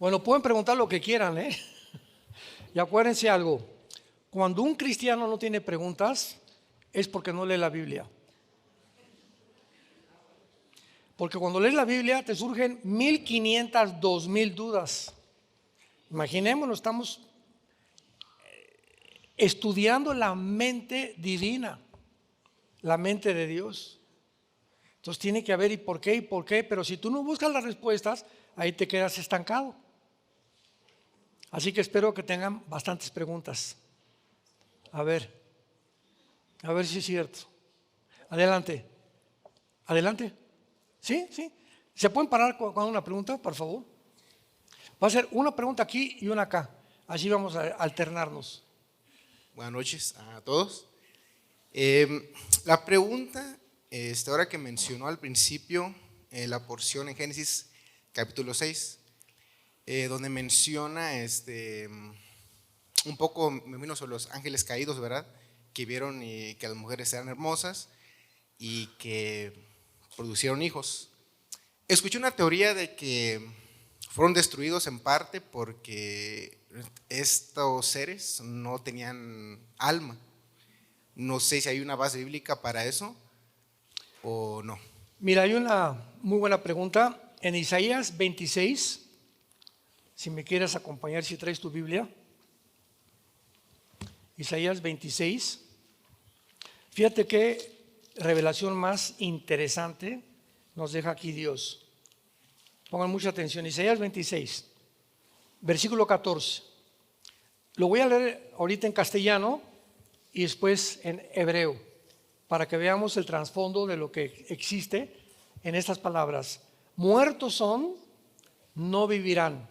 Bueno, pueden preguntar lo que quieran, ¿eh? Y acuérdense algo, cuando un cristiano no tiene preguntas, es porque no lee la Biblia. Porque cuando lees la Biblia te surgen 1500, 2000 dudas. Imaginémonos, estamos estudiando la mente divina, la mente de Dios. Entonces tiene que haber y por qué, pero si tú no buscas las respuestas, ahí te quedas estancado. Así que espero que tengan bastantes preguntas. A ver si es cierto. Adelante. ¿Sí? ¿Se pueden parar con una pregunta, por favor? Va a ser una pregunta aquí y una acá. Así vamos a alternarnos. Buenas noches a todos. La pregunta, ahora que mencionó al principio la porción en Génesis capítulo 6, donde menciona un poco, me vino sobre los ángeles caídos, ¿verdad? Que vieron que las mujeres eran hermosas y que producieron hijos. Escuché una teoría de que fueron destruidos en parte porque estos seres no tenían alma. No sé si hay una base bíblica para eso o no. Mira, hay una muy buena pregunta en Isaías 26. Si me quieres acompañar, si traes tu Biblia. Isaías 26. Fíjate qué revelación más interesante nos deja aquí Dios. Pongan mucha atención. Isaías 26, versículo 14. Lo voy a leer ahorita en castellano y después en hebreo, para que veamos el trasfondo de lo que existe en estas palabras. Muertos son, no vivirán.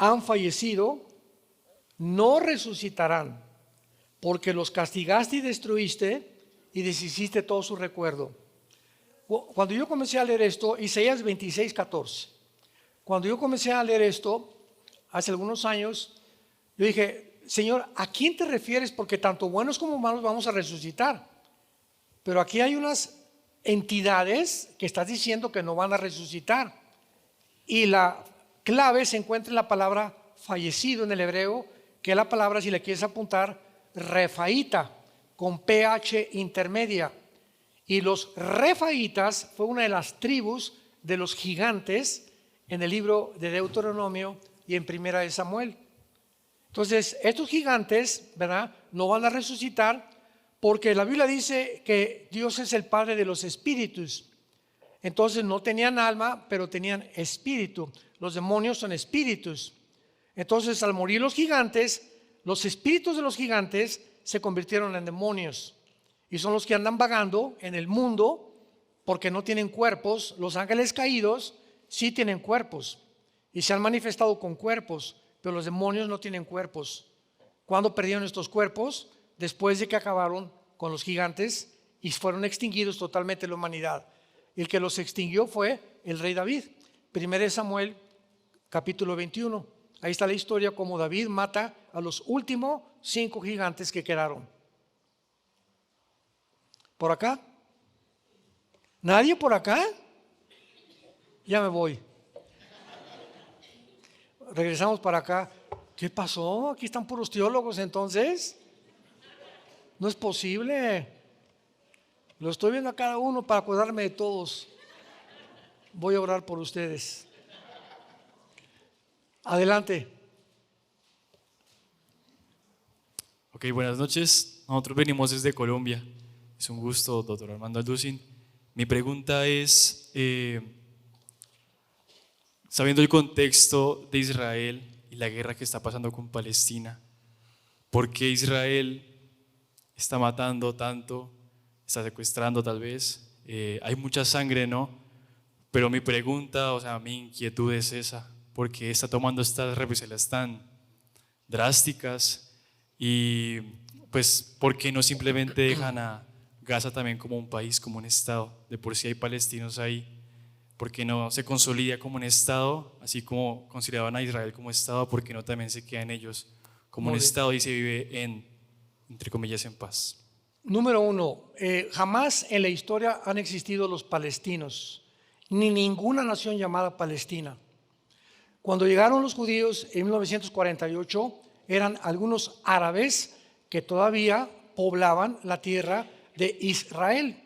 Han fallecido, no resucitarán, porque los castigaste y destruiste y deshiciste todo su recuerdo. Cuando yo comencé a leer esto, Isaías 26, 14. Cuando yo comencé a leer esto, hace algunos años, yo dije, Señor, ¿a quién te refieres? Porque tanto buenos como malos vamos a resucitar. Pero aquí hay unas entidades que estás diciendo que no van a resucitar. Y la clave se encuentra en la palabra fallecido en el hebreo, que es la palabra, si le quieres apuntar, refaíta, con PH intermedia. Y los refaítas fue una de las tribus de los gigantes en el libro de Deuteronomio y en Primera de Samuel. Entonces, estos gigantes, ¿verdad?, no van a resucitar porque la Biblia dice que Dios es el Padre de los espíritus. Entonces no tenían alma, pero tenían espíritu. Los demonios son espíritus. Entonces, al morir los gigantes, los espíritus de los gigantes se convirtieron en demonios. Y son los que andan vagando en el mundo porque no tienen cuerpos. Los ángeles caídos sí tienen cuerpos y se han manifestado con cuerpos, pero los demonios no tienen cuerpos. ¿Cuándo perdieron estos cuerpos? Después de que acabaron con los gigantes y fueron extinguidos totalmente la humanidad. El que los extinguió fue el rey David. 1 Samuel capítulo 21. Ahí está la historia como David mata a los últimos 5 gigantes que quedaron. ¿Por acá? ¿Nadie por acá? Ya me voy. Regresamos para acá. ¿Qué pasó? Aquí están puros teólogos entonces. No es posible. Lo estoy viendo a cada uno para acordarme de todos. Voy a orar por ustedes. Adelante. Ok, buenas noches. Nosotros venimos desde Colombia. Es un gusto, doctor Armando Alducin. Mi pregunta es, sabiendo el contexto de Israel y la guerra que está pasando con Palestina, ¿por qué Israel está matando tanto, está secuestrando tal vez? Hay mucha sangre, ¿no? Pero mi pregunta, mi inquietud es esa, ¿por qué está tomando estas represalias tan drásticas? Y pues, ¿por qué no simplemente dejan a Gaza también como un país, como un estado? De por sí hay palestinos ahí. ¿Por qué no se consolida como un estado, así como consideraban a Israel como estado? ¿Por qué no también se quedan ellos como un estado y se vive entre comillas, en paz? Número 1, jamás en la historia han existido los palestinos, ni ninguna nación llamada Palestina. Cuando llegaron los judíos en 1948, eran algunos árabes que todavía poblaban la tierra de Israel.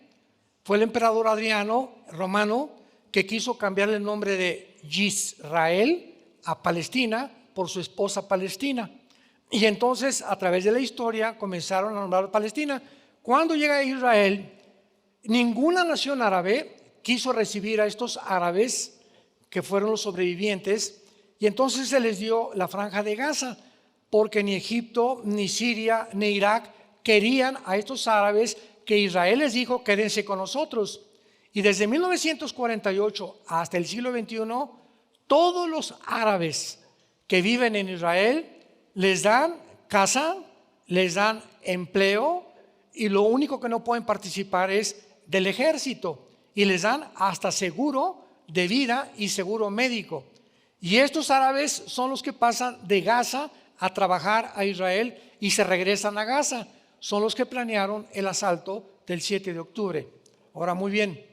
Fue el emperador Adriano Romano que quiso cambiarle el nombre de Yisrael a Palestina por su esposa Palestina. Y entonces, a través de la historia, comenzaron a nombrar Palestina. Cuando llega Israel, ninguna nación árabe quiso recibir a estos árabes que fueron los sobrevivientes, y entonces se les dio la franja de Gaza, porque ni Egipto, ni Siria, ni Irak querían a estos árabes que Israel les dijo: quédense con nosotros. Y desde 1948 hasta el siglo XXI, todos los árabes que viven en Israel les dan casa, les dan empleo, y lo único que no pueden participar es del ejército, y les dan hasta seguro de vida y seguro médico. Y estos árabes son los que pasan de Gaza a trabajar a Israel y se regresan a Gaza. Son los que planearon el asalto del 7 de octubre. Ahora, muy bien,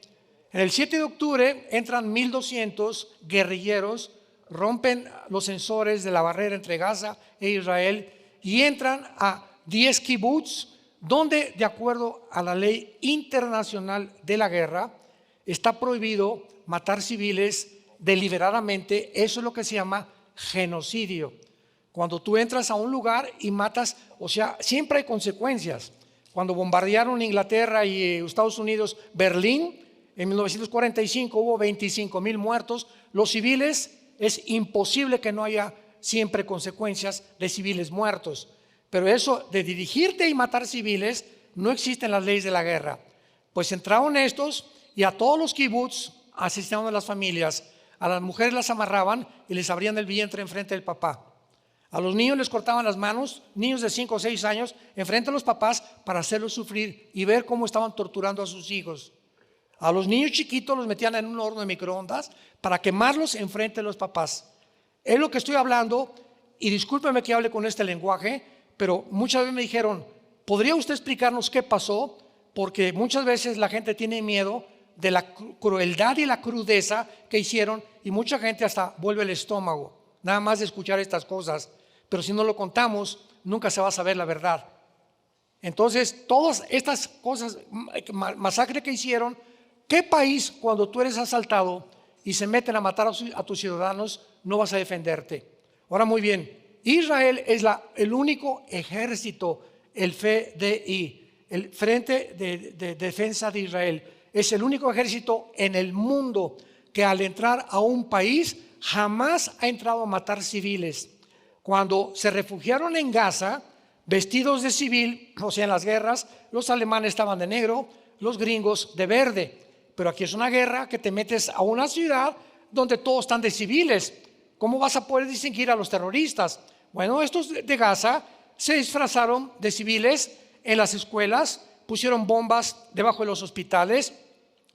en el 7 de octubre entran 1,200 guerrilleros, rompen los sensores de la barrera entre Gaza e Israel y entran a 10 kibbutz, donde, de acuerdo a la ley internacional de la guerra, está prohibido matar civiles deliberadamente. Eso es lo que se llama genocidio. Cuando tú entras a un lugar y matas, o sea, siempre hay consecuencias. Cuando bombardearon Inglaterra y Estados Unidos Berlín en 1945, hubo 25,000 muertos. Los civiles, es imposible que no haya siempre consecuencias de civiles muertos. Pero eso de dirigirte y matar civiles no existe en las leyes de la guerra. Pues entraron estos y a todos los kibbutz asistieron a las familias. A las mujeres las amarraban y les abrían el vientre enfrente del papá. A los niños les cortaban las manos, niños de 5 o 6 años, enfrente de los papás para hacerlos sufrir y ver cómo estaban torturando a sus hijos. A los niños chiquitos los metían en un horno de microondas para quemarlos enfrente de los papás. Es lo que estoy hablando, y discúlpeme que hable con este lenguaje, pero muchas veces me dijeron: ¿podría usted explicarnos qué pasó? Porque muchas veces la gente tiene miedo de la crueldad y la crudeza que hicieron, y mucha gente hasta vuelve el estómago nada más de escuchar estas cosas. Pero si no lo contamos, nunca se va a saber la verdad. Entonces, todas estas cosas, masacre que hicieron, ¿qué país, cuando tú eres asaltado y se meten a matar a tus ciudadanos, no vas a defenderte? Ahora, muy bien, Israel es el único ejército, el FDI, el Frente de Defensa de Israel, es el único ejército en el mundo que al entrar a un país jamás ha entrado a matar civiles. Cuando se refugiaron en Gaza, vestidos de civil, o sea, en las guerras, los alemanes estaban de negro, los gringos de verde. Pero aquí es una guerra que te metes a una ciudad donde todos están de civiles. ¿Cómo vas a poder distinguir a los terroristas? Bueno, estos de Gaza se disfrazaron de civiles en las escuelas, pusieron bombas debajo de los hospitales,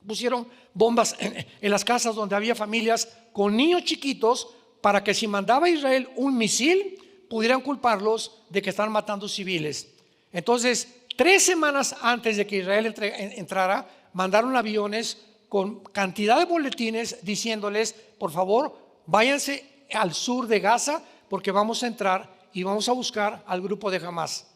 pusieron bombas en las casas donde había familias con niños chiquitos, para que si mandaba a Israel un misil, pudieran culparlos de que están matando civiles. Entonces, 3 semanas antes de que Israel entrara, mandaron aviones con cantidad de boletines diciéndoles: por favor, váyanse al sur de Gaza, porque vamos a entrar y vamos a buscar al grupo de Hamás.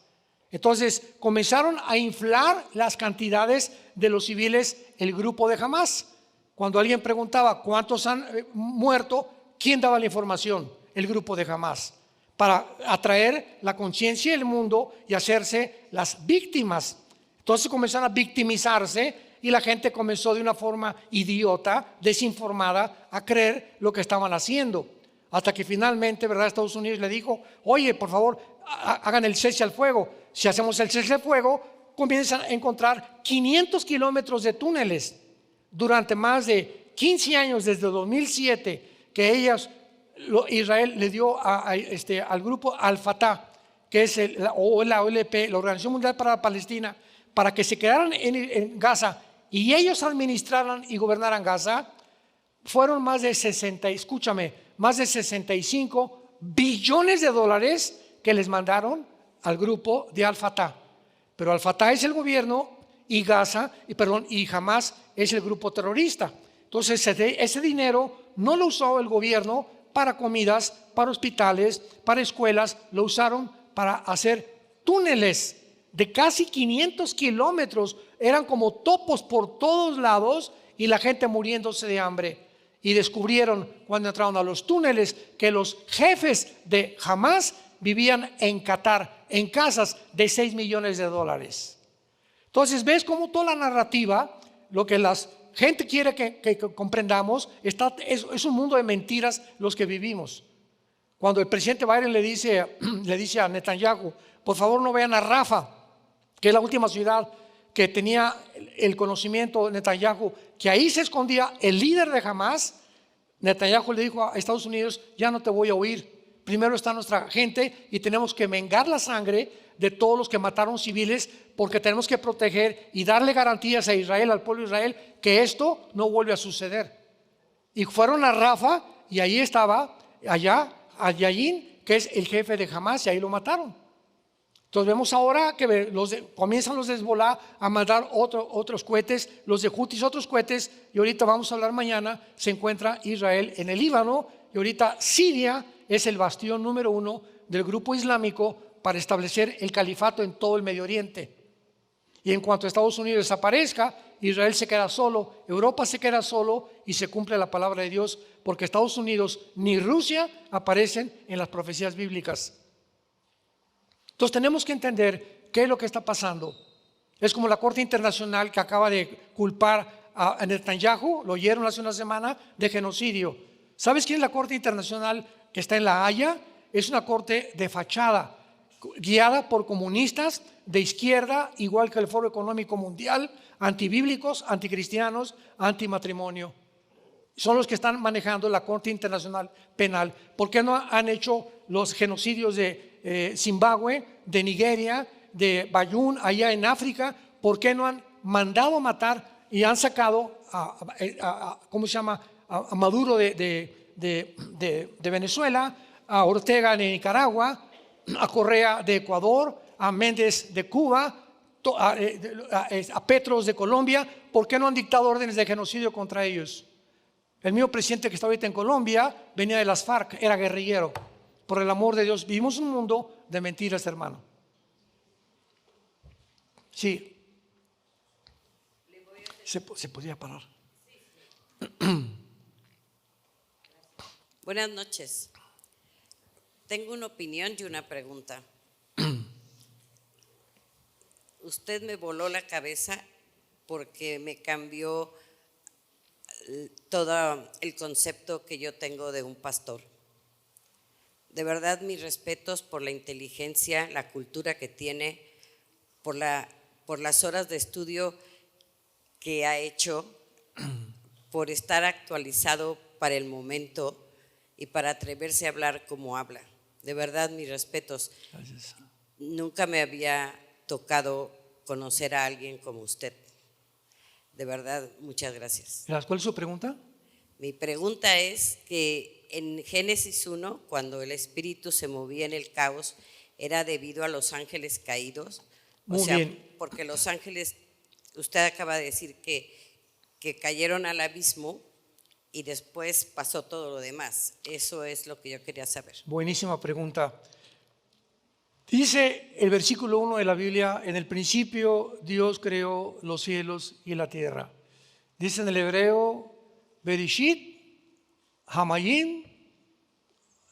Entonces comenzaron a inflar las cantidades de los civiles, el grupo de Hamás. Cuando alguien preguntaba cuántos han muerto, ¿quién daba la información? El grupo de Hamás, para atraer la conciencia del mundo y hacerse las víctimas. Entonces comenzaron a victimizarse y la gente comenzó de una forma idiota, desinformada, a creer lo que estaban haciendo. Hasta que finalmente, ¿verdad?, Estados Unidos le dijo: oye, por favor, hagan el cese al fuego. Si hacemos el cese al fuego, comienzan a encontrar 500 kilómetros de túneles. Durante más de 15 años, desde 2007, que Israel le dio al grupo Al-Fatah, que es la OLP, la Organización Mundial para la Palestina, para que se quedaran en Gaza y ellos administraran y gobernaran Gaza. Fueron más de 65 billones de dólares que les mandaron al grupo de Al-Fatah. Pero Al-Fatah es el gobierno y y Hamás es el grupo terrorista. Entonces ese dinero no lo usó el gobierno para comidas, para hospitales, para escuelas. Lo usaron para hacer túneles de casi 500 kilómetros. Eran como topos por todos lados y la gente muriéndose de hambre. Y descubrieron cuando entraron a los túneles que los jefes de Hamas vivían en Qatar, en casas de $6 millones. Entonces ves cómo toda la narrativa, lo que la gente quiere que comprendamos, es un mundo de mentiras los que vivimos. Cuando el presidente Biden le dice a Netanyahu, por favor no vayan a Rafah, que es la última ciudad que tenía el conocimiento de Netanyahu, que ahí se escondía el líder de Hamas. Netanyahu le dijo a Estados Unidos, ya no te voy a oír, primero está nuestra gente y tenemos que vengar la sangre de todos los que mataron civiles, porque tenemos que proteger y darle garantías a Israel, al pueblo de Israel, que esto no vuelve a suceder. Y fueron a Rafah y ahí estaba, allá, a Yayin, que es el jefe de Hamas, y ahí lo mataron. Entonces vemos ahora que comienzan los de Hezbollah a mandar otros cohetes, los de Houthis otros cohetes, y ahorita vamos a hablar mañana, se encuentra Israel en el Líbano, y ahorita Siria es el bastión número 1 del grupo islámico para establecer el califato en todo el Medio Oriente. Y en cuanto Estados Unidos desaparezca, Israel se queda solo, Europa se queda solo y se cumple la palabra de Dios, porque Estados Unidos ni Rusia aparecen en las profecías bíblicas. Entonces tenemos que entender qué es lo que está pasando. Es como la Corte Internacional que acaba de culpar a Netanyahu, lo oyeron hace una semana, de genocidio. ¿Sabes quién es la Corte Internacional que está en La Haya? Es una corte de fachada, guiada por comunistas de izquierda, igual que el Foro Económico Mundial, antibíblicos, anticristianos, antimatrimonio. Son los que están manejando la Corte Internacional Penal. ¿Por qué no han hecho los genocidios de Zimbabue, de Nigeria, de Bayún, allá en África? ¿Por qué no han mandado matar y han sacado ¿cómo se llama? A Maduro de Venezuela, a Ortega de Nicaragua, a Correa de Ecuador, a Méndez de Cuba, a Petros de Colombia? ¿Por qué no han dictado órdenes de genocidio contra ellos? El mismo presidente que está ahorita en Colombia venía de las FARC, era guerrillero. Por el amor de Dios, vivimos un mundo de mentiras, hermano. Sí. Se podía parar. Buenas noches. Tengo una opinión y una pregunta. Usted me voló la cabeza porque me cambió todo el concepto que yo tengo de un pastor. De verdad, mis respetos por la inteligencia, la cultura que tiene, por las horas de estudio que ha hecho, por estar actualizado para el momento y para atreverse a hablar como habla. De verdad, mis respetos. Gracias. Nunca me había tocado conocer a alguien como usted. De verdad, muchas gracias. ¿Cuál es su pregunta? Mi pregunta es que en Génesis 1, cuando el espíritu se movía en el caos, ¿era debido a los ángeles caídos? Muy bien. Porque los ángeles, usted acaba de decir que cayeron al abismo y después pasó todo lo demás. Eso es lo que yo quería saber. Buenísima pregunta. Dice el versículo 1 de la Biblia: en el principio Dios creó los cielos y la tierra. Dice en el hebreo: Bereshit, Hamayim,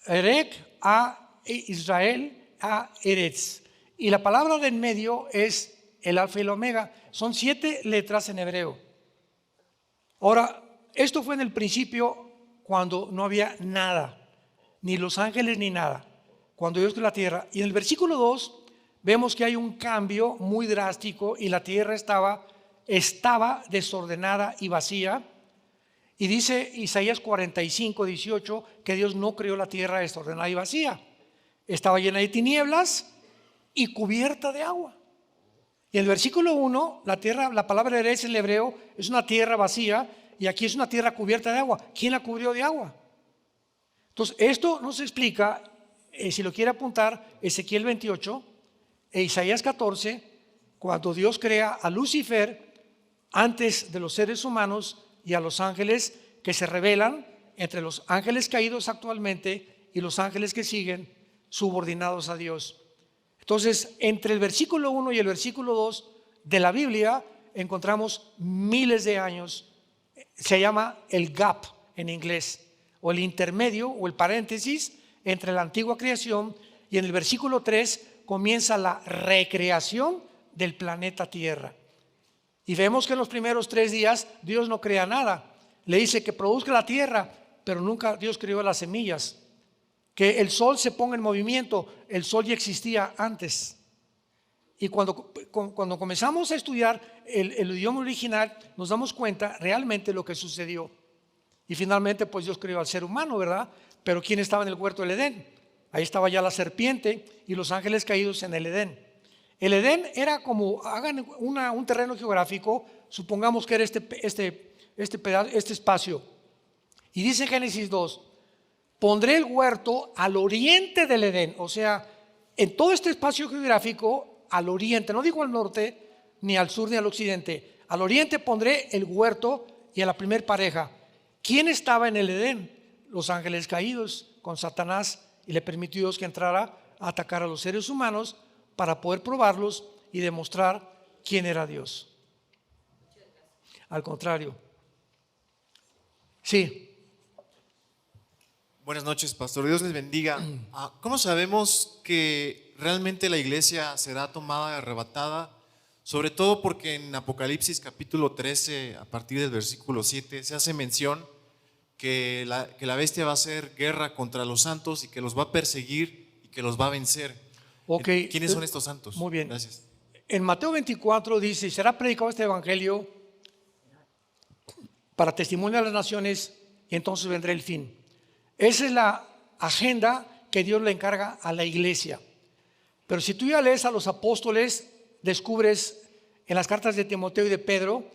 Erek, a Israel, a Eretz. Y la palabra de en medio es el alfa y el omega. Son 7 letras en hebreo. Ahora, esto fue en el principio, cuando no había nada, ni los ángeles ni nada, cuando Dios creó la tierra. Y en el versículo 2 vemos que hay un cambio muy drástico y la tierra estaba desordenada y vacía. Y dice Isaías 45:18 que Dios no creó la tierra desordenada y vacía. Estaba llena de tinieblas y cubierta de agua. Y en el versículo 1, la palabra Eretz en el hebreo es una tierra vacía, y aquí es una tierra cubierta de agua. ¿Quién la cubrió de agua? Entonces, esto nos explica, si lo quiere apuntar, Ezequiel 28 e Isaías 14, cuando Dios crea a Lucifer antes de los seres humanos y a los ángeles que se rebelan entre los ángeles caídos actualmente y los ángeles que siguen subordinados a Dios. Entonces, entre el versículo 1 y el versículo 2 de la Biblia encontramos miles de años. Se llama el gap en inglés, o el intermedio o el paréntesis entre la antigua creación, y en el versículo 3 comienza la recreación del planeta Tierra. Y vemos que en los primeros 3 días Dios no crea nada. Le dice que produzca la tierra, pero nunca Dios creó las semillas. Que el sol se ponga en movimiento, el sol ya existía antes. Y cuando comenzamos a estudiar el idioma original, nos damos cuenta realmente lo que sucedió. Y finalmente pues Dios creó al ser humano, ¿verdad? Pero ¿quién estaba en el huerto del Edén? Ahí estaba ya la serpiente y los ángeles caídos en el Edén. El Edén era como, hagan un terreno geográfico, supongamos que era este espacio. Y dice Génesis 2, pondré el huerto al oriente del Edén, o sea, en todo este espacio geográfico, al oriente, no digo al norte, ni al sur, ni al occidente, al oriente pondré el huerto y a la primer pareja. ¿Quién estaba en el Edén? Los ángeles caídos con Satanás, y le permitió Dios que entrara a atacar a los seres humanos para poder probarlos y demostrar quién era Dios. Al contrario. Sí. Buenas noches, pastor. Dios les bendiga. ¿Cómo sabemos que realmente la iglesia será tomada y arrebatada? Sobre todo porque en Apocalipsis capítulo 13, a partir del versículo 7, se hace mención que la bestia va a hacer guerra contra los santos y que los va a perseguir y que los va a vencer. Okay. ¿Quiénes son estos santos? Muy bien. Gracias. En Mateo 24 dice, será predicado este evangelio para testimonio a las naciones y entonces vendrá el fin. Esa es la agenda que Dios le encarga a la iglesia. Pero si tú ya lees a los apóstoles, descubres en las cartas de Timoteo y de Pedro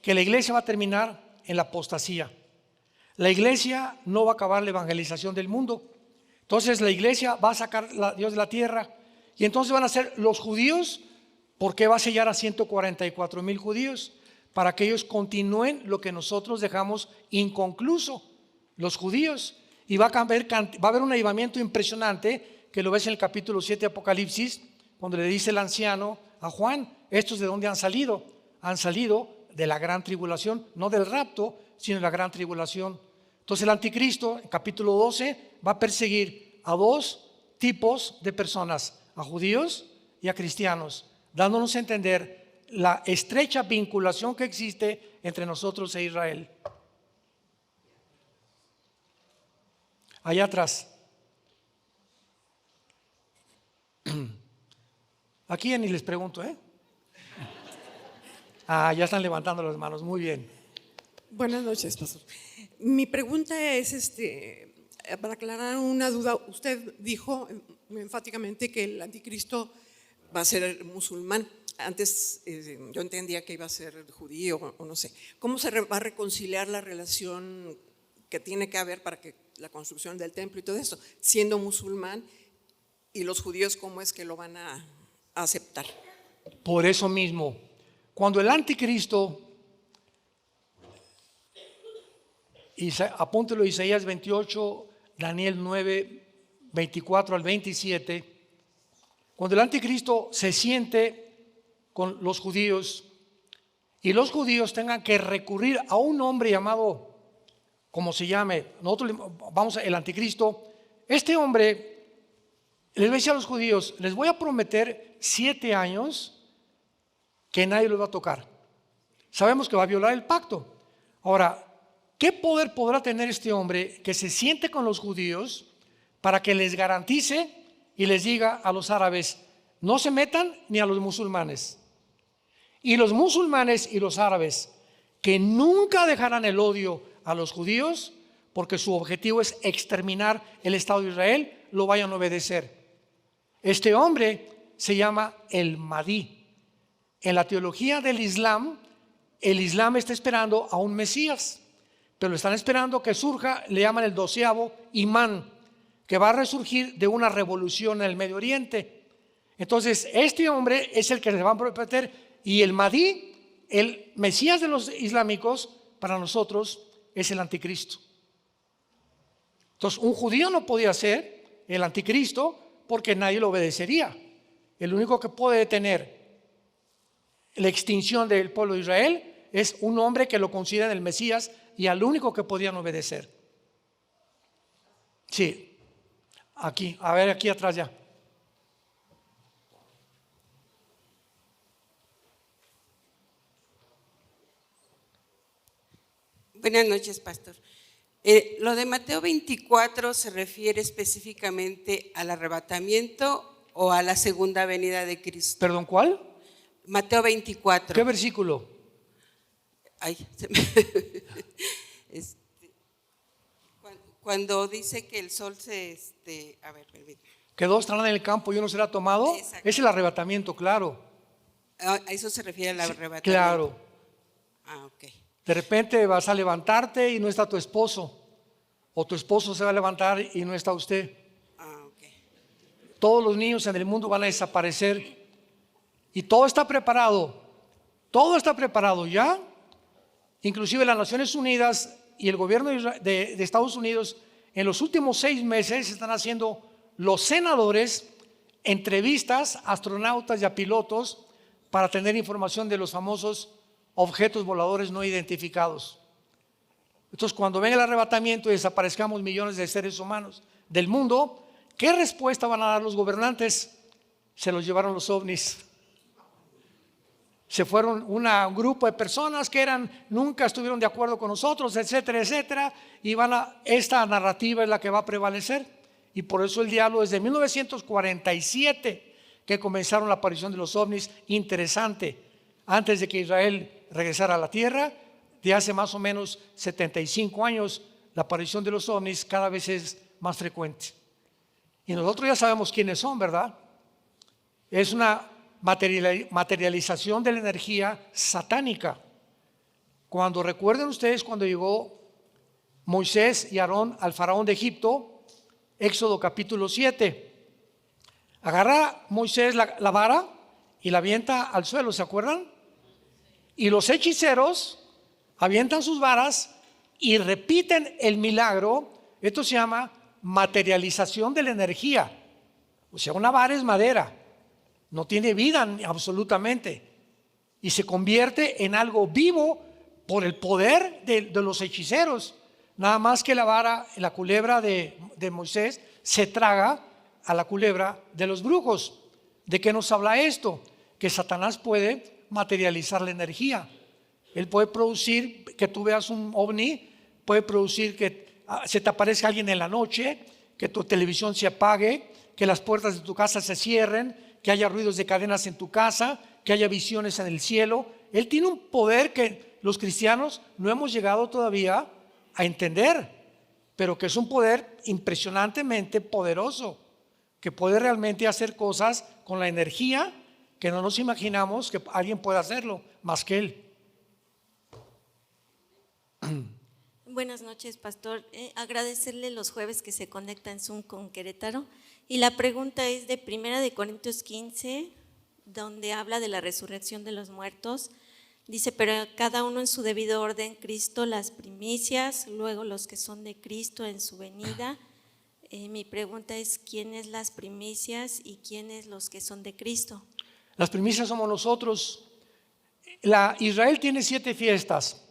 que la iglesia va a terminar en la apostasía. La iglesia no va a acabar la evangelización del mundo. Entonces la iglesia va a sacar a Dios de la tierra y entonces van a ser los judíos, porque va a sellar a 144,000 judíos para que ellos continúen lo que nosotros dejamos inconcluso, los judíos. Y va a haber un avivamiento impresionante, que lo ves en el capítulo 7 de Apocalipsis, cuando le dice el anciano a Juan, ¿estos de dónde han salido? Han salido de la gran tribulación, no del rapto, sino de la gran tribulación. Entonces el anticristo, en capítulo 12, va a perseguir a 2 tipos de personas, a judíos y a cristianos, dándonos a entender la estrecha vinculación que existe entre nosotros e Israel. Allá atrás. Aquí ya ni les pregunto, ¿eh? Ya están levantando las manos, muy bien. Buenas noches, pastor. Mi pregunta es, para aclarar una duda, usted dijo enfáticamente que el anticristo va a ser musulmán. Antes yo entendía que iba a ser judío o no sé. ¿Cómo se va a reconciliar la relación que tiene que haber para que la construcción del templo y todo eso, siendo musulmán, y los judíos cómo es que lo van a aceptar? Por eso mismo, cuando el anticristo, apúntelo, Isaías 28, Daniel 9, 24 al 27, cuando el anticristo se siente con los judíos y los judíos tengan que recurrir a un hombre llamado, como se llame, nosotros vamos el anticristo, este hombre les va a decir a los judíos, les voy a prometer 7 años que nadie los va a tocar. Sabemos que va a violar el pacto. Ahora, ¿qué poder podrá tener este hombre que se siente con los judíos para que les garantice y les diga a los árabes, no se metan ni a los musulmanes? Y los musulmanes y los árabes que nunca dejarán el odio a los judíos, porque su objetivo es exterminar el Estado de Israel, lo vayan a obedecer. Este hombre se llama el Mahdi. En la teología del Islam, el Islam está esperando a un Mesías, pero están esperando que surja, le llaman el 12º imán, que va a resurgir de una revolución en el Medio Oriente. Entonces, este hombre es el que se va a prometer, y el Mahdi, el Mesías de los islámicos, para nosotros es el anticristo. Entonces, un judío no podía ser el anticristo porque nadie lo obedecería. El único que puede detener la extinción del pueblo de Israel es un hombre que lo considera el Mesías y al único que podían obedecer. Sí, aquí, a ver, aquí atrás ya. Buenas noches, pastor. Lo de Mateo 24 se refiere específicamente al arrebatamiento o a la segunda venida de Cristo. ¿Perdón, cuál? Mateo 24. ¿Qué versículo? Ay, cuando dice que el sol se, a ver, permíteme. Que dos estarán en el campo y uno será tomado. Exacto. Es el arrebatamiento, claro. A eso se refiere al arrebatamiento. Claro. Ah, ok. De repente vas a levantarte y no está tu esposo. O tu esposo se va a levantar y no está usted. Ah, ok. Todos los niños en el mundo van a desaparecer. Y todo está preparado. Todo está preparado ya. Inclusive las Naciones Unidas y el gobierno de Estados Unidos en los últimos 6 meses están haciendo los senadores entrevistas a astronautas y a pilotos para tener información de los famosos objetos voladores no identificados. Entonces, cuando venga el arrebatamiento y desaparezcamos millones de seres humanos del mundo, ¿qué respuesta van a dar los gobernantes? Se los llevaron los ovnis. Se fueron un grupo de personas que nunca estuvieron de acuerdo con nosotros, etcétera, etcétera, y esta narrativa es la que va a prevalecer. Y por eso el diablo desde 1947 que comenzaron la aparición de los ovnis, interesante, antes de que Israel regresara a la tierra, de hace más o menos 75 años, la aparición de los ovnis cada vez es más frecuente. Y nosotros ya sabemos quiénes son, ¿verdad? Es una materialización de la energía satánica. Cuando recuerden ustedes cuando llegó Moisés y Aarón al faraón de Egipto, Éxodo capítulo 7, agarra Moisés la vara y la avienta al suelo, ¿se acuerdan? Y los hechiceros avientan sus varas y repiten el milagro. Esto se llama materialización de la energía. O sea, una vara es madera, no tiene vida absolutamente, y se convierte en algo vivo por el poder de los hechiceros. Nada más que la vara, la culebra de Moisés se traga a la culebra de los brujos. ¿De qué nos habla esto? Que Satanás puede materializar la energía. Él puede producir que tú veas un ovni, puede producir que se te aparezca alguien en la noche, que tu televisión se apague, que las puertas de tu casa se cierren, que haya ruidos de cadenas en tu casa, que haya visiones en el cielo. Él tiene un poder que los cristianos no hemos llegado todavía a entender, pero que es un poder impresionantemente poderoso, que puede realmente hacer cosas con la energía que no nos imaginamos que alguien pueda hacerlo más que él. Buenas noches, pastor. Agradecerle los jueves que se conecta en Zoom con Querétaro. Y la pregunta es de 1 Corintios 15, donde habla de la resurrección de los muertos. Dice, pero cada uno en su debido orden, Cristo las primicias, luego los que son de Cristo en su venida. Mi pregunta es, ¿quiénes las primicias y quiénes los que son de Cristo? Las primicias somos nosotros. Israel tiene 7 fiestas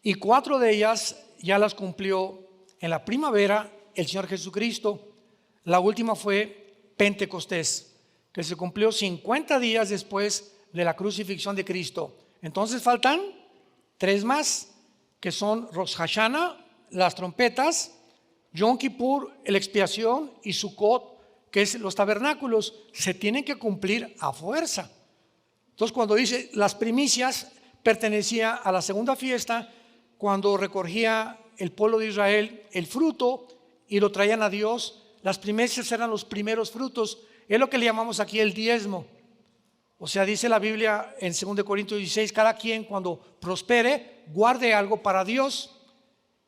y 4 de ellas ya las cumplió en la primavera el Señor Jesucristo. La última fue Pentecostés, que se cumplió 50 días después de la crucifixión de Cristo. Entonces faltan 3 más, que son Rosh Hashanah, las trompetas, Yom Kippur, la expiación, y Sukkot, que es los tabernáculos. Se tienen que cumplir a fuerza. Entonces, cuando dice las primicias, pertenecía a la segunda fiesta, cuando recogía el pueblo de Israel el fruto y lo traían a Dios. Las primicias eran los primeros frutos. Es lo que le llamamos aquí el diezmo. O sea, dice la Biblia en 2 Corintios 16, cada quien cuando prospere, guarde algo para Dios,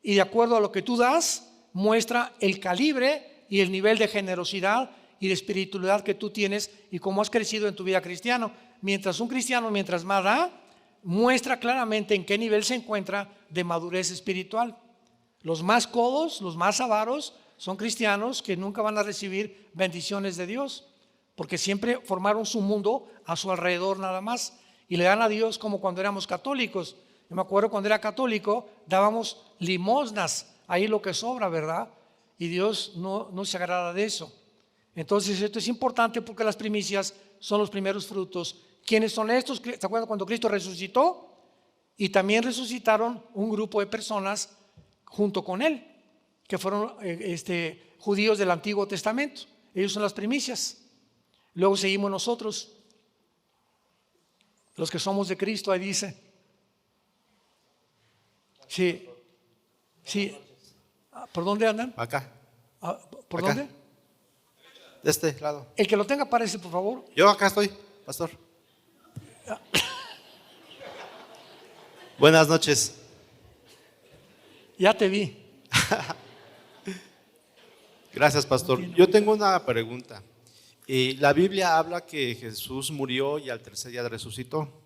y de acuerdo a lo que tú das, muestra el calibre y el nivel de generosidad y de espiritualidad que tú tienes y cómo has crecido en tu vida cristiana. Mientras un cristiano, mientras más da, muestra claramente en qué nivel se encuentra de madurez espiritual. Los más codos, los más avaros, son cristianos que nunca van a recibir bendiciones de Dios, porque siempre formaron su mundo a su alrededor nada más, y le dan a Dios como cuando éramos católicos. Yo me acuerdo cuando era católico, dábamos limosnas, ahí lo que sobra, ¿verdad? Y Dios no se agrada de eso. Entonces esto es importante porque las primicias son los primeros frutos. ¿Quiénes son estos? ¿Se acuerdan cuando Cristo resucitó? Y también resucitaron un grupo de personas junto con Él, que fueron judíos del Antiguo Testamento. Ellos son las primicias. Luego seguimos nosotros, los que somos de Cristo, ahí dice. Sí. ¿Por dónde andan? Acá. ¿Por Acá. dónde? De este lado. El que lo tenga, párese, por favor. Yo acá estoy, pastor. Buenas noches. Ya te vi. Gracias, pastor. Yo tengo una pregunta. La Biblia habla que Jesús murió y al tercer día resucitó.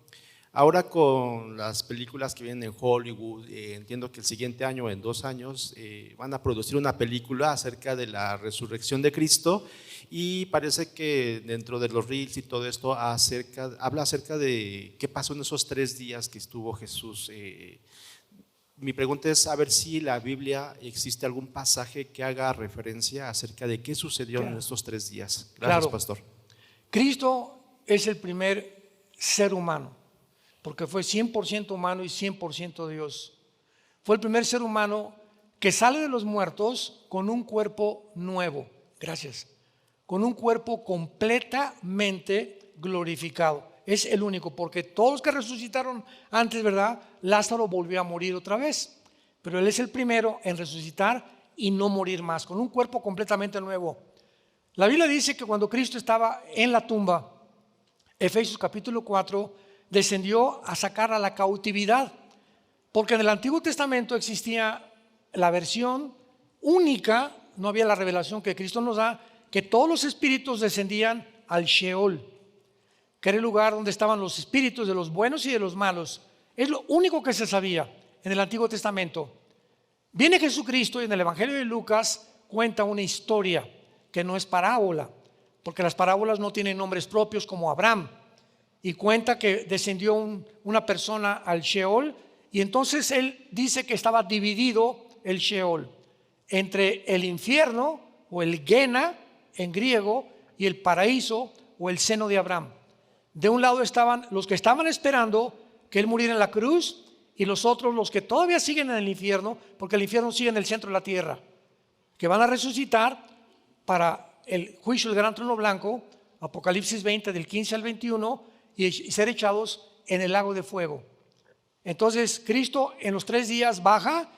Ahora con las películas que vienen en Hollywood, entiendo que el siguiente año, en 2 años, van a producir una película acerca de la resurrección de Cristo, y parece que dentro de los reels y todo esto habla acerca de qué pasó en esos 3 días que estuvo Jesús. Mi pregunta es saber si en la Biblia existe algún pasaje que haga referencia acerca de qué sucedió en estos 3 días. Gracias, pastor. Cristo es el primer ser humano, porque fue 100% humano y 100% Dios. Fue el primer ser humano que sale de los muertos con un cuerpo nuevo. Gracias. Con un cuerpo completamente glorificado. Es el único, porque todos los que resucitaron antes, ¿verdad? Lázaro volvió a morir otra vez, pero él es el primero en resucitar y no morir más, con un cuerpo completamente nuevo. La Biblia dice que cuando Cristo estaba en la tumba, Efesios capítulo 4, descendió a sacar a la cautividad, porque en el Antiguo Testamento existía la versión única, no había la revelación que Cristo nos da, que todos los espíritus descendían al Sheol, que era el lugar donde estaban los espíritus de los buenos y de los malos. Es lo único que se sabía en el Antiguo Testamento. Viene Jesucristo y en el Evangelio de Lucas cuenta una historia que no es parábola, porque las parábolas no tienen nombres propios como Abraham, y cuenta que descendió una persona al Sheol, y entonces él dice que estaba dividido el Sheol entre el infierno o el Gena en griego y el paraíso o el seno de Abraham. De un lado estaban los que estaban esperando que él muriera en la cruz, y los otros, los que todavía siguen en el infierno, porque el infierno sigue en el centro de la tierra, que van a resucitar para el juicio del gran trono blanco, Apocalipsis 20 del 15 al 21, y ser echados en el lago de fuego. Entonces Cristo en los 3 días baja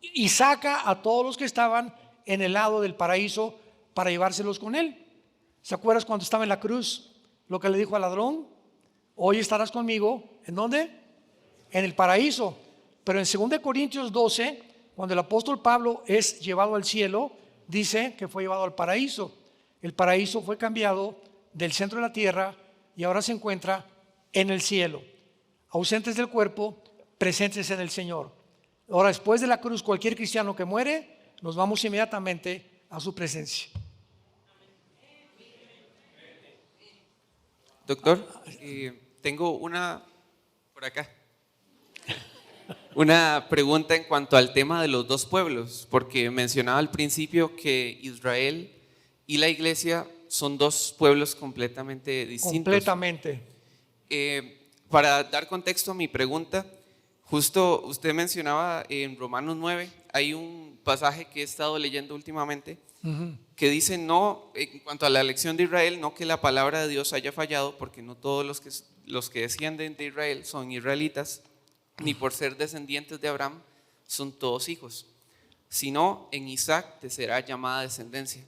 y saca a todos los que estaban en el lado del paraíso para llevárselos con él. ¿Se acuerdas cuando estaba en la cruz lo que le dijo al ladrón? Hoy estarás conmigo, ¿en dónde? En el paraíso. Pero en 2 Corintios 12, cuando el apóstol Pablo es llevado al cielo, dice que fue llevado al paraíso. El paraíso fue cambiado del centro de la tierra y ahora se encuentra en el cielo, ausentes del cuerpo, presentes en el Señor. Ahora, después de la cruz, cualquier cristiano que muere, nos vamos inmediatamente a su presencia. Doctor, tengo por acá, una pregunta en cuanto al tema de los 2 pueblos, porque mencionaba al principio que Israel y la iglesia son 2 pueblos completamente distintos. Completamente. Para dar contexto a mi pregunta, justo usted mencionaba en Romanos 9, hay un pasaje que he estado leyendo últimamente, que dice no, en cuanto a la elección de Israel, no que la palabra de Dios haya fallado, porque no todos los que descienden de Israel son israelitas, ni por ser descendientes de Abraham son todos hijos, sino en Isaac te será llamada descendencia.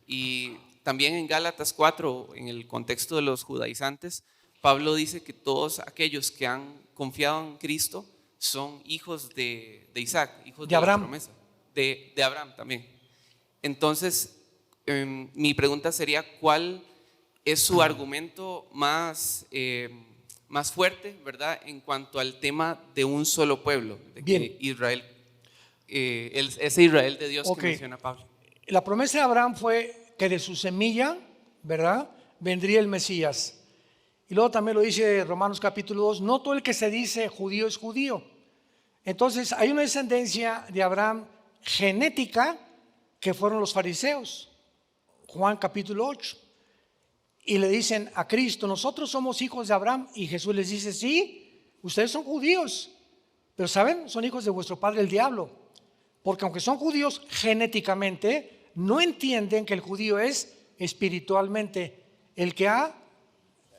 Y también en Gálatas 4, en el contexto de los judaizantes, Pablo dice que todos aquellos que han confiado en Cristo son hijos de Isaac, hijos de Abraham. La promesa, de Abraham también. Entonces, mi pregunta sería, ¿cuál es su argumento más fuerte, verdad, en cuanto al tema de un solo pueblo, de Bien. que Israel? ese Israel de Dios Ok. que menciona Pablo. La promesa de Abraham fue que de su semilla, ¿verdad?, vendría el Mesías. Y luego también lo dice Romanos capítulo 2, no todo el que se dice judío es judío. Entonces hay una descendencia de Abraham genética que fueron los fariseos. Juan capítulo 8. Y le dicen a Cristo, nosotros somos hijos de Abraham. Y Jesús les dice, sí, ustedes son judíos, pero ¿saben? Son hijos de vuestro padre el diablo. Porque aunque son judíos genéticamente, no entienden que el judío es espiritualmente el que ha,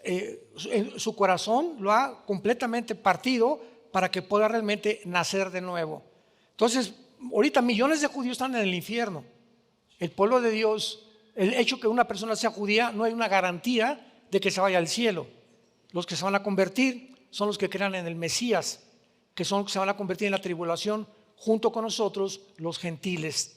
en su corazón lo ha completamente partido para que pueda realmente nacer de nuevo. Entonces, ahorita millones de judíos están en el infierno. El pueblo de Dios, el hecho que una persona sea judía no hay una garantía de que se vaya al cielo. Los que se van a convertir son los que crean en el Mesías, que son los que se van a convertir en la tribulación junto con nosotros, los gentiles.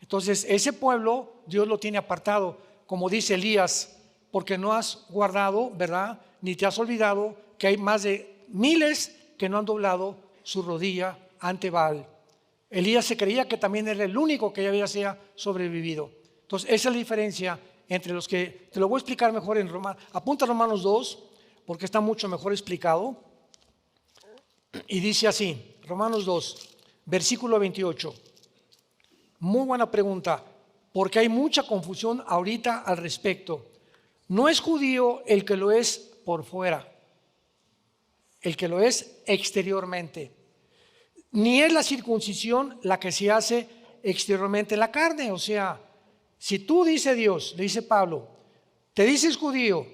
Entonces, ese pueblo Dios lo tiene apartado, como dice Elías, porque no has guardado, ¿verdad?, ni te has olvidado que hay más de miles que no han doblado su rodilla ante Baal. Elías se creía que también era el único que ya había sobrevivido. Entonces, esa es la diferencia entre los que, te lo voy a explicar mejor en Romanos. Apunta Romanos 2, porque está mucho mejor explicado. Y dice así, Romanos 2, versículo 28. Muy buena pregunta, porque hay mucha confusión ahorita al respecto. No es judío el que lo es por fuera, el que lo es exteriormente. Ni es la circuncisión la que se hace exteriormente en la carne. O sea, si tú, dice Dios, le dice Pablo, te dices judío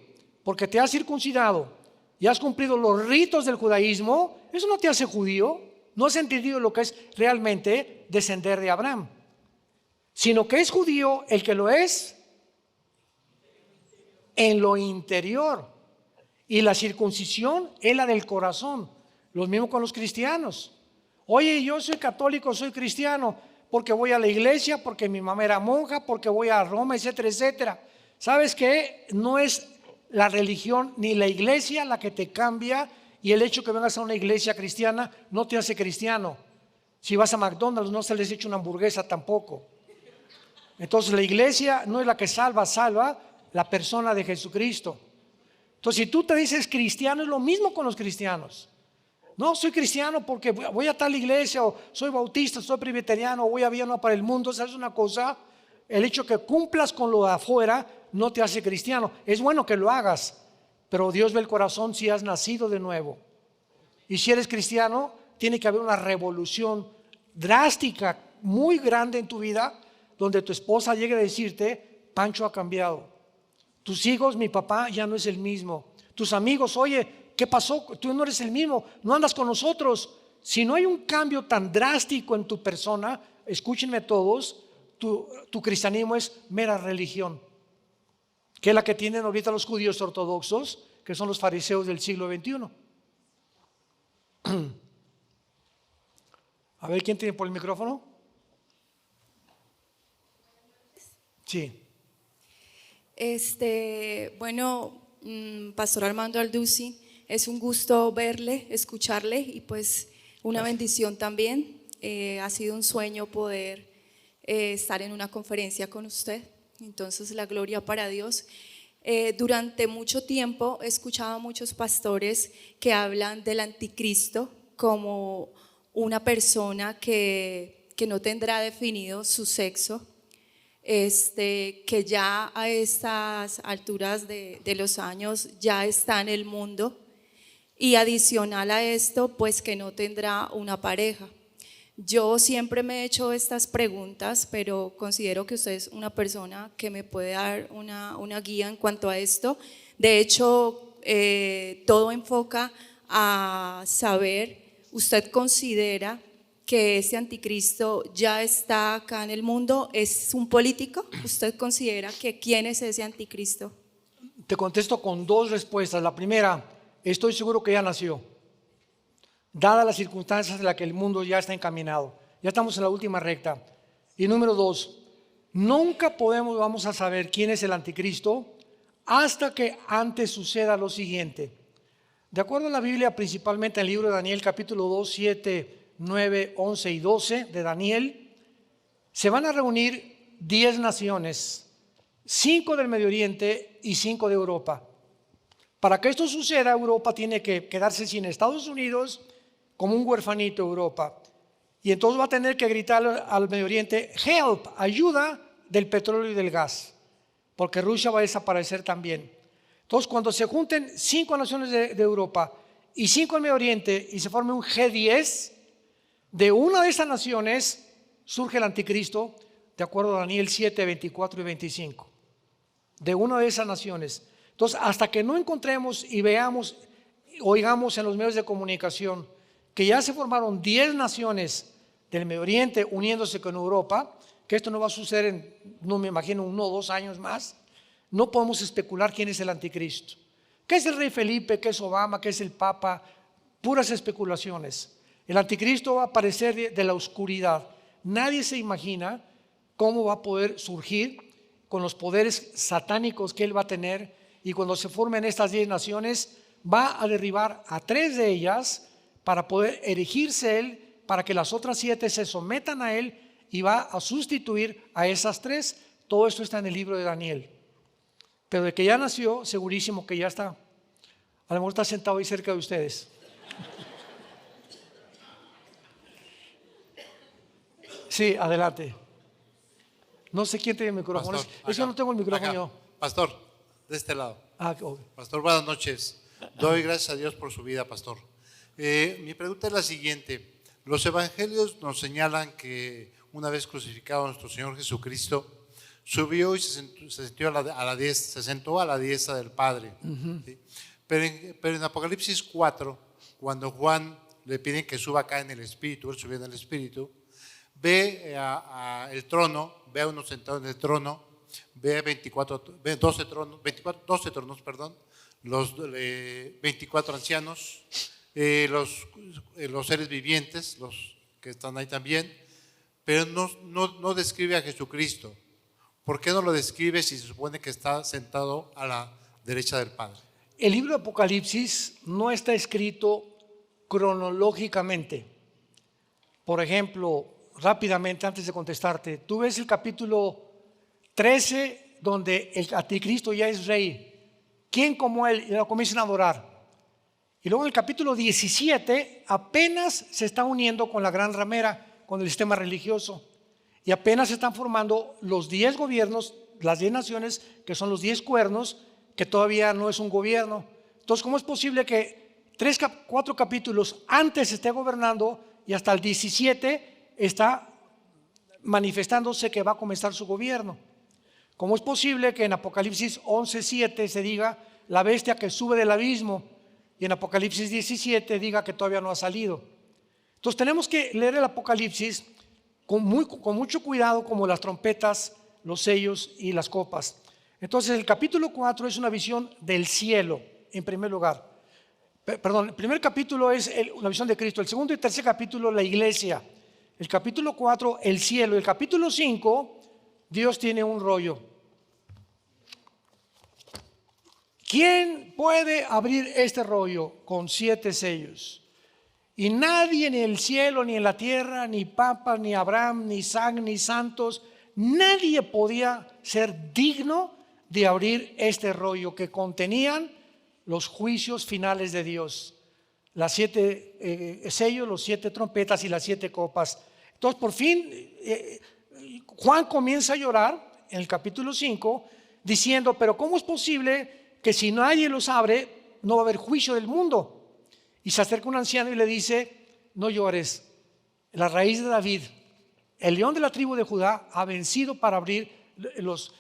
porque te has circuncidado y has cumplido los ritos del judaísmo, eso no te hace judío. No has entendido lo que es realmente descender de Abraham, sino que es judío el que lo es en lo interior. Y la circuncisión es la del corazón. Lo mismo con los cristianos. Oye, yo soy católico, soy cristiano, porque voy a la iglesia, porque mi mamá era monja, porque voy a Roma, etcétera, etcétera. ¿Sabes qué? No es la religión ni la iglesia la que te cambia, y el hecho que vengas a una iglesia cristiana no te hace cristiano. Si vas a McDonald's no se les echa una hamburguesa tampoco. Entonces la iglesia no es la que salva la persona de Jesucristo. Entonces si tú te dices cristiano, es lo mismo con los cristianos. No, soy cristiano porque voy a tal iglesia, o soy bautista, soy presbiteriano, o voy a Viena para el mundo. ¿Sabes una cosa? El hecho que cumplas con lo de afuera no te hace cristiano. Es bueno que lo hagas, pero Dios ve el corazón si has nacido de nuevo. Y si eres cristiano, tiene que haber una revolución drástica, muy grande en tu vida, donde tu esposa llegue a decirte, Pancho ha cambiado. Tus hijos, mi papá ya no es el mismo. Tus amigos, oye, ¿qué pasó? Tú no eres el mismo, no andas con nosotros. Si no hay un cambio tan drástico en tu persona, escúchenme todos, tu cristianismo es mera religión, que es la que tienen ahorita los judíos ortodoxos, que son los fariseos del siglo XXI. A ver, ¿quién tiene por el micrófono? Sí. Bueno, Pastor Armando Aldusi, es un gusto verle, escucharle, y pues una bendición también. Ha sido un sueño poder estar en una conferencia con usted, entonces la gloria para Dios. Durante mucho tiempo he escuchado a muchos pastores que hablan del anticristo como una persona que no tendrá definido su sexo, que ya a estas alturas de los años ya está en el mundo, y adicional a esto, pues que no tendrá una pareja. Yo siempre me he hecho estas preguntas, pero considero que usted es una persona que me puede dar una guía en cuanto a esto. De hecho, todo enfoca a saber, ¿usted considera que ese anticristo ya está acá en el mundo? ¿Es un político? ¿Usted considera que quién es ese anticristo? Te contesto con dos respuestas. La primera, estoy seguro que ya nació, dadas las circunstancias en las que el mundo ya está encaminado. Ya estamos en la última recta. Y número dos, nunca vamos a saber quién es el anticristo hasta que antes suceda lo siguiente. De acuerdo a la Biblia, principalmente en el libro de Daniel, capítulo 2, 7, 9, 11 y 12 de Daniel, se van a reunir 10 naciones, 5 del Medio Oriente y 5 de Europa. Para que esto suceda, Europa tiene que quedarse sin Estados Unidos como un huerfanito Europa. Y entonces va a tener que gritar al Medio Oriente, help, ayuda del petróleo y del gas, porque Rusia va a desaparecer también. Entonces, cuando se junten 5 naciones de Europa y 5 del Medio Oriente y se forme un G10, de una de esas naciones surge el anticristo, de acuerdo a Daniel 7, 24 y 25. De una de esas naciones. Entonces, hasta que no encontremos y veamos, oigamos en los medios de comunicación que ya se formaron 10 naciones del Medio Oriente uniéndose con Europa, que esto no va a suceder en, no me imagino, 1 o 2 años más, no podemos especular quién es el anticristo. ¿Qué es el rey Felipe? ¿Qué es Obama? ¿Qué es el Papa? Puras especulaciones. El anticristo va a aparecer de la oscuridad. Nadie se imagina cómo va a poder surgir con los poderes satánicos que él va a tener, y cuando se formen estas 10 naciones va a derribar a 3 de ellas para poder erigirse él, para que las otras 7 se sometan a él, y va a sustituir a esas 3. Todo esto está en el libro de Daniel. Pero de que ya nació, segurísimo que ya está. A lo mejor está sentado ahí cerca de ustedes. Sí, adelante. No sé quién tiene el micrófono. Pastor, Yo no tengo el micrófono yo. Pastor, de este lado. Okay. Pastor, buenas noches. Doy gracias a Dios por su vida, pastor. Mi pregunta es la siguiente. Los evangelios nos señalan que una vez crucificado nuestro Señor Jesucristo, subió y se sentó a la diestra del Padre. ¿Sí? Pero en Apocalipsis 4, cuando Juan le piden que suba acá en el Espíritu, él subió en el Espíritu, ve el trono, ve a uno sentado en el trono, ve 12 tronos, los 24 ancianos, los seres vivientes, los que están ahí también, pero no describe a Jesucristo. ¿Por qué no lo describe si se supone que está sentado a la derecha del Padre? El libro de Apocalipsis no está escrito cronológicamente. Por ejemplo, rápidamente, antes de contestarte, tú ves el capítulo 13, donde el anticristo ya es rey. ¿Quién como él? Y lo comienzan a adorar. Y luego en el capítulo 17 apenas se está uniendo con la gran ramera, con el sistema religioso. Y apenas se están formando los 10 gobiernos, las 10 naciones, que son los 10 cuernos, que todavía no es un gobierno. Entonces, ¿cómo es posible que 4 capítulos antes esté gobernando y hasta el 17 está manifestándose que va a comenzar su gobierno? ¿Cómo es posible que en Apocalipsis 11:7 se diga la bestia que sube del abismo y en Apocalipsis 17 diga que todavía no ha salido? Entonces tenemos que leer el Apocalipsis con mucho cuidado, como las trompetas, los sellos y las copas. Entonces el capítulo 4 es una visión del cielo, en primer lugar. Perdón, el primer capítulo es la visión de Cristo, el segundo y tercer capítulo la iglesia, el capítulo 4 el cielo, el capítulo 5 Dios tiene un rollo. ¿Quién puede abrir este rollo con 7 sellos? Y nadie, ni en el cielo, ni en la tierra, ni papas, ni Abraham, ni Isaac, ni santos, nadie podía ser digno de abrir este rollo que contenían los juicios finales de Dios. Las 7 sellos, los 7 trompetas y las 7 copas. Entonces, por fin, Juan comienza a llorar en el capítulo 5, diciendo, pero ¿cómo es posible que si nadie los abre, no va a haber juicio del mundo? Y se acerca un anciano y le dice, no llores, la raíz de David, el león de la tribu de Judá, ha vencido para abrir los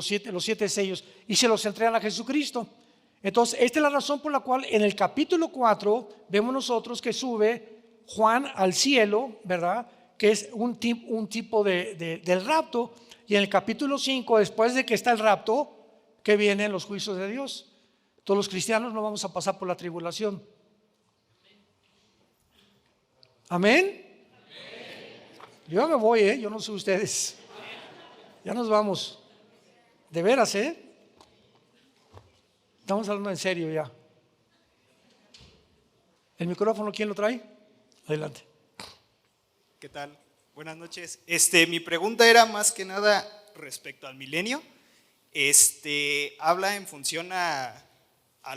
7 sellos, y se los entregan a Jesucristo. Entonces, esta es la razón por la cual en el capítulo 4 vemos nosotros que sube Juan al cielo, ¿verdad? Que es un tipo del rapto. Y en el capítulo 5, después de que está el rapto, que vienen los juicios de Dios. Todos los cristianos no vamos a pasar por la tribulación. Amén. Yo ya me voy, yo no sé ustedes. Ya nos vamos. De veras, Estamos hablando en serio ya. ¿El micrófono quién lo trae? Adelante. ¿Qué tal? Buenas noches. Mi pregunta era más que nada respecto al milenio. Habla en función a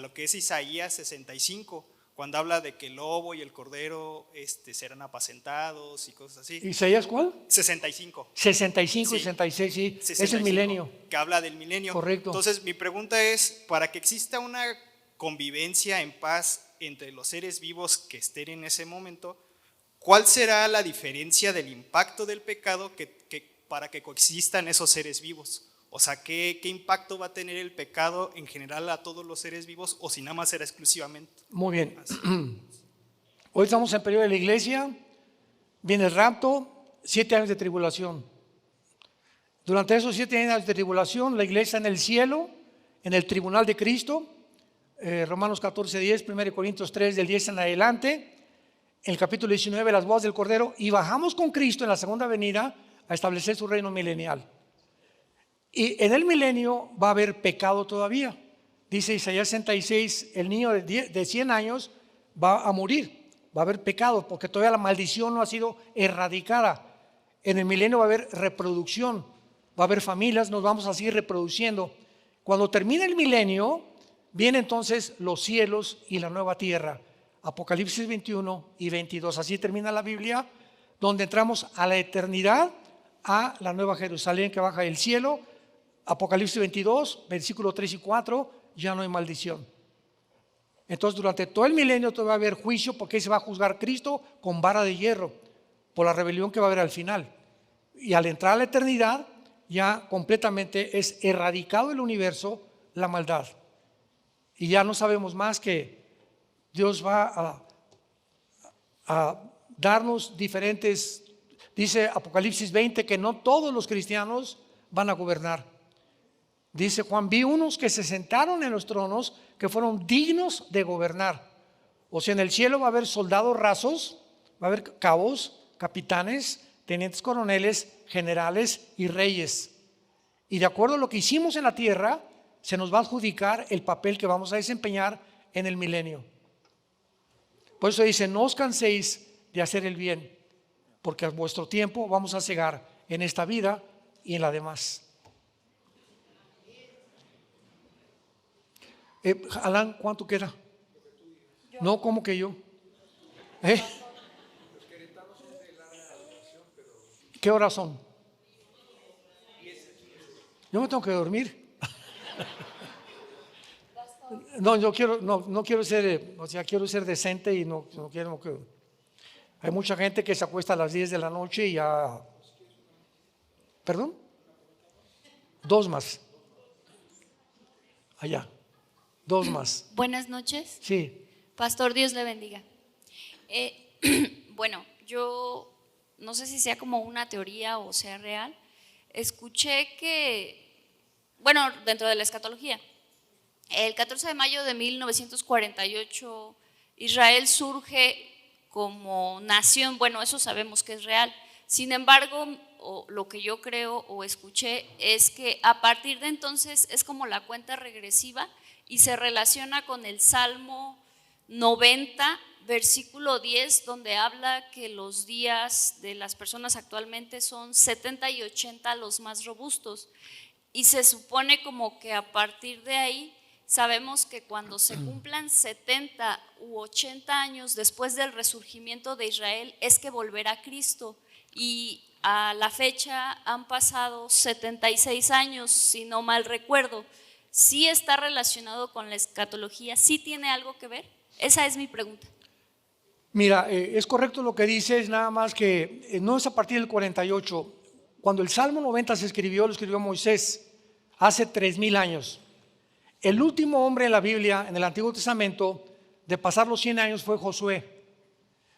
lo que es Isaías 65, cuando habla de que el lobo y el cordero serán apacentados y cosas así. ¿Isaías cuál? 65. 65 Sí. y 66, sí. 65, Es el milenio. Que habla del milenio. Correcto. Entonces, mi pregunta es, para que exista una convivencia en paz entre los seres vivos que estén en ese momento, ¿cuál será la diferencia del impacto del pecado para que coexistan esos seres vivos? O sea, ¿qué impacto va a tener el pecado en general a todos los seres vivos o si nada más será exclusivamente? Muy bien. Hoy estamos en periodo de la iglesia, viene el rapto, 7 años de tribulación. Durante esos 7 años de tribulación, la iglesia en el cielo, en el tribunal de Cristo, Romanos 14:10, 1 Corintios 3, del 10 en adelante, en el capítulo 19, las bodas del Cordero, y bajamos con Cristo en la segunda venida a establecer su reino milenial. Y en el milenio va a haber pecado todavía. Dice Isaías 66, el niño de 100 años va a morir, va a haber pecado, porque todavía la maldición no ha sido erradicada. En el milenio va a haber reproducción, va a haber familias, nos vamos a seguir reproduciendo. Cuando termine el milenio, vienen entonces los cielos y la nueva tierra. Apocalipsis 21 y 22, así termina la Biblia, donde entramos a la eternidad, a la nueva Jerusalén que baja del cielo. Apocalipsis 22, versículos 3 y 4, ya no hay maldición. Entonces durante todo el milenio todavía va a haber juicio, porque se va a juzgar Cristo con vara de hierro por la rebelión que va a haber al final. Y al entrar a la eternidad, ya completamente es erradicado del universo la maldad. Y ya no sabemos más que Dios va a darnos diferentes, dice Apocalipsis 20, que no todos los cristianos van a gobernar. Dice Juan, vi unos que se sentaron en los tronos que fueron dignos de gobernar. O sea, en el cielo va a haber soldados rasos, va a haber cabos, capitanes, tenientes coroneles, generales y reyes. Y de acuerdo a lo que hicimos en la tierra, se nos va a adjudicar el papel que vamos a desempeñar en el milenio. Por eso dice, no os canséis de hacer el bien, porque a vuestro tiempo vamos a cegar en esta vida y en la demás. Alan, ¿cuánto queda? No, ¿cómo que yo? ¿Qué horas son? Yo me tengo que dormir. No, yo quiero, no quiero ser, o sea, quiero ser decente y no quiero que. Hay mucha gente que se acuesta a las 10 de la noche y ya. ¿Perdón? 2 más. Allá. 2 más. Buenas noches. Sí. Pastor, Dios le bendiga. Bueno, yo no sé si sea como una teoría o sea real. Escuché que, bueno, dentro de la escatología, el 14 de mayo de 1948, Israel surge como nación. Bueno, eso sabemos que es real. Sin embargo, lo que yo creo o escuché es que a partir de entonces es como la cuenta regresiva y se relaciona con el Salmo 90, versículo 10, donde habla que los días de las personas actualmente son 70 y 80 los más robustos. Y se supone como que a partir de ahí sabemos que cuando se cumplan 70 u 80 años después del resurgimiento de Israel es que volverá Cristo. Y a la fecha han pasado 76 años, si no mal recuerdo. ¿Sí está relacionado con la escatología? ¿Sí tiene algo que ver? Esa es mi pregunta. Mira, es correcto lo que dices, nada más que no es a partir del 48. Cuando el Salmo 90 se escribió, lo escribió Moisés hace 3000 años. El último hombre en la Biblia, en el Antiguo Testamento, de pasar los 100 años fue Josué.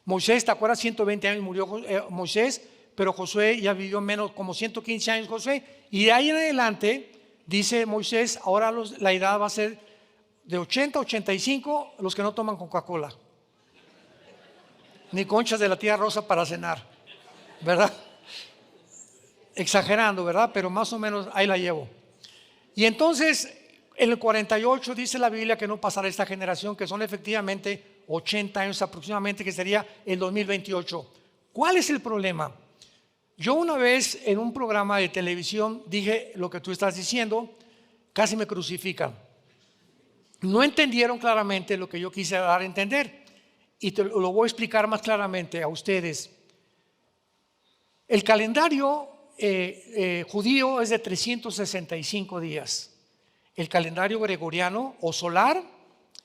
Moisés, ¿te acuerdas? 120 años murió Moisés, pero Josué ya vivió menos, como 115 años Josué. Y de ahí en adelante, dice Moisés, ahora la edad va a ser de 80 a 85 los que no toman Coca-Cola, ni conchas de la tía Rosa para cenar, ¿verdad? Exagerando, ¿verdad? Pero más o menos ahí la llevo. Y entonces, en el 48 dice la Biblia que no pasará esta generación, que son efectivamente 80 años aproximadamente, que sería el 2028. ¿Cuál es el problema? Yo una vez en un programa de televisión dije lo que tú estás diciendo, casi me crucifican. No entendieron claramente lo que yo quise dar a entender y te lo voy a explicar más claramente a ustedes. El calendario judío es de 365 días. El calendario gregoriano o solar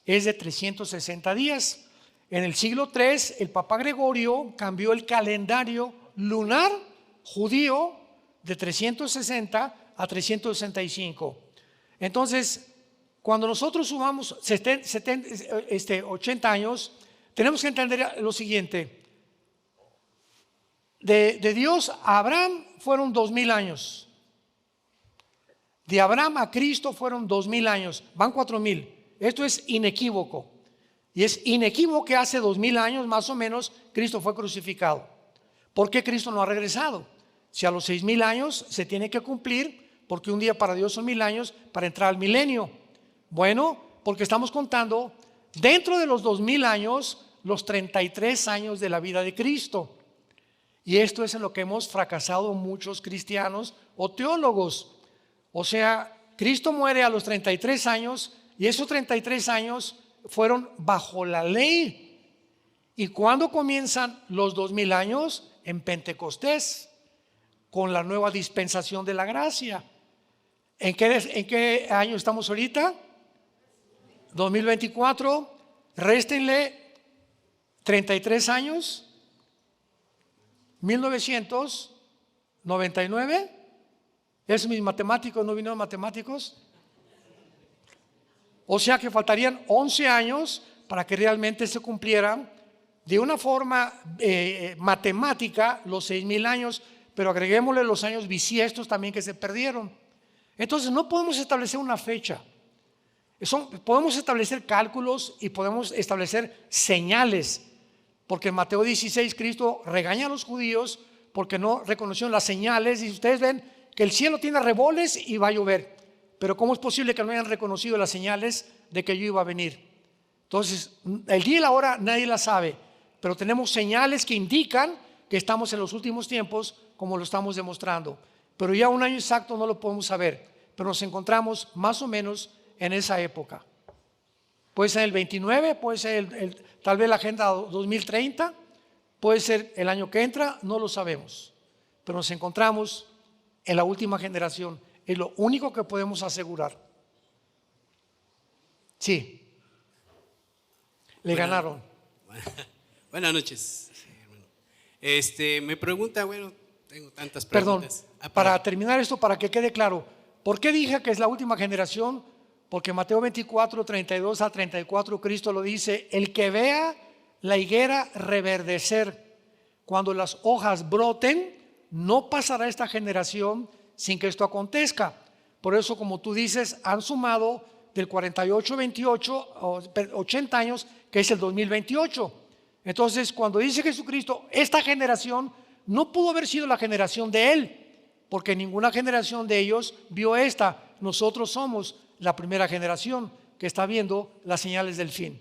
es de 360 días. En el siglo III, el Papa Gregorio cambió el calendario lunar judío de 360 a 365. Entonces, cuando nosotros sumamos 80 años, tenemos que entender lo siguiente. De Dios a Abraham fueron 2000 años. De Abraham a Cristo fueron 2000 años. Van 4000. Esto es inequívoco. Y es inequívoco que hace 2000 años más o menos Cristo fue crucificado. ¿Por qué Cristo no ha regresado? Si a los 6000 años se tiene que cumplir, porque un día para Dios son 1000 años para entrar al milenio. Bueno, porque estamos contando dentro de los 2000 años los 33 años de la vida de Cristo. Y esto es en lo que hemos fracasado muchos cristianos o teólogos. O sea, Cristo muere a los 33 años y esos 33 años fueron bajo la ley. ¿Y cuándo comienzan los 2000 años? En Pentecostés, con la nueva dispensación de la gracia. ¿En qué año estamos ahorita? 2024. Réstenle 33 años. 1999. ¿Es mis matemáticos? ¿No vinieron matemáticos? O sea que faltarían 11 años para que realmente se cumplieran de una forma matemática los 6000 años, pero agreguémosle los años bisiestos también que se perdieron. Entonces no podemos establecer una fecha. Podemos establecer cálculos y podemos establecer señales, porque en Mateo 16 Cristo regaña a los judíos porque no reconocieron las señales y ustedes ven que el cielo tiene arreboles y va a llover. Pero ¿cómo es posible que no hayan reconocido las señales de que yo iba a venir? Entonces, el día y la hora nadie la sabe, pero tenemos señales que indican que estamos en los últimos tiempos, como lo estamos demostrando. Pero ya un año exacto no lo podemos saber, pero nos encontramos más o menos en esa época. Puede ser el 29, puede ser tal vez la Agenda 2030, puede ser el año que entra, no lo sabemos. Pero nos encontramos en la última generación. Es lo único que podemos asegurar. Sí. Le ganaron. Buenas noches, hermano. Me pregunta, bueno, tengo tantas preguntas. Perdón, para terminar esto, para que quede claro, ¿por qué dije que es la última generación? Porque Mateo 24, 32 a 34, Cristo lo dice: el que vea la higuera reverdecer, cuando las hojas broten, no pasará esta generación sin que esto acontezca. Por eso, como tú dices, han sumado del 48, 28, 80 años, que es el 2028. Entonces, cuando dice Jesucristo, esta generación no pudo haber sido la generación de Él, porque ninguna generación de ellos vio esta. Nosotros somos la primera generación que está viendo las señales del fin.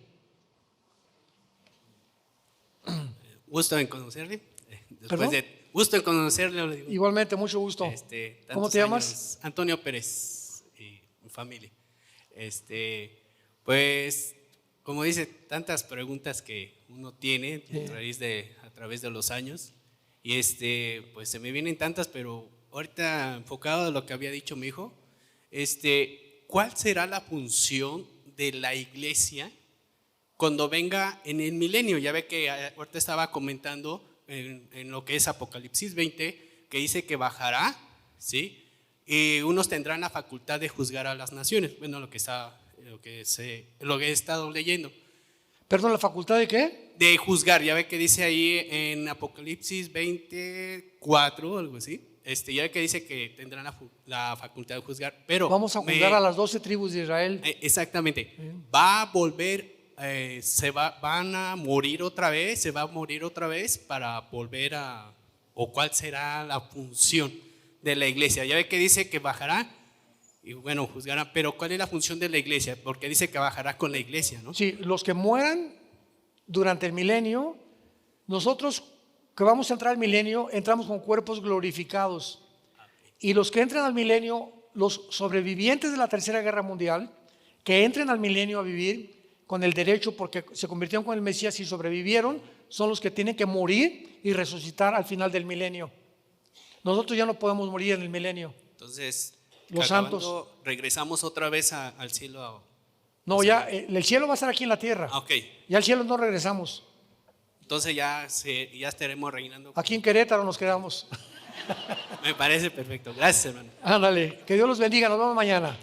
Gusto en conocerle. Gusto en conocerle. Digo. Igualmente, mucho gusto. ¿Cómo te llamas? Años, Antonio Pérez y mi familia. Pues, como dice, tantas preguntas que uno tiene a través de los años. Y pues se me vienen tantas, pero ahorita enfocado a lo que había dicho mi hijo, ¿cuál será la función de la iglesia cuando venga en el milenio? Ya ve que ahorita estaba comentando en lo que es Apocalipsis 20, que dice que bajará, ¿sí? Y unos tendrán la facultad de juzgar a las naciones. Bueno, lo que he estado leyendo. ¿Perdón, la facultad de qué? De juzgar, ya ve que dice ahí en Apocalipsis 24, algo así. Ya ve que dice que tendrán la facultad de juzgar, pero vamos a juzgar a las 12 tribus de Israel. Exactamente. Va a volver, van a morir otra vez, se va a morir otra vez para volver o cuál será la función de la iglesia. Ya ve que dice que bajará y bueno, juzgará, pero ¿cuál es la función de la iglesia? Porque dice que bajará con la iglesia, ¿no? Sí, los que mueran durante el milenio, nosotros que vamos a entrar al milenio, entramos con cuerpos glorificados. Y los que entran al milenio, los sobrevivientes de la Tercera Guerra Mundial, que entren al milenio a vivir con el derecho porque se convirtieron con el Mesías y sobrevivieron, son los que tienen que morir y resucitar al final del milenio. Nosotros ya no podemos morir en el milenio. Entonces, Los acabando, santos. regresamos otra vez al cielo. No, ya el cielo va a estar aquí en la tierra. Ok, Ya al cielo no regresamos. entonces ya estaremos reinando. Aquí en Querétaro nos quedamos. Me parece perfecto. Gracias, hermano. Ándale, que Dios los bendiga. Nos vemos mañana.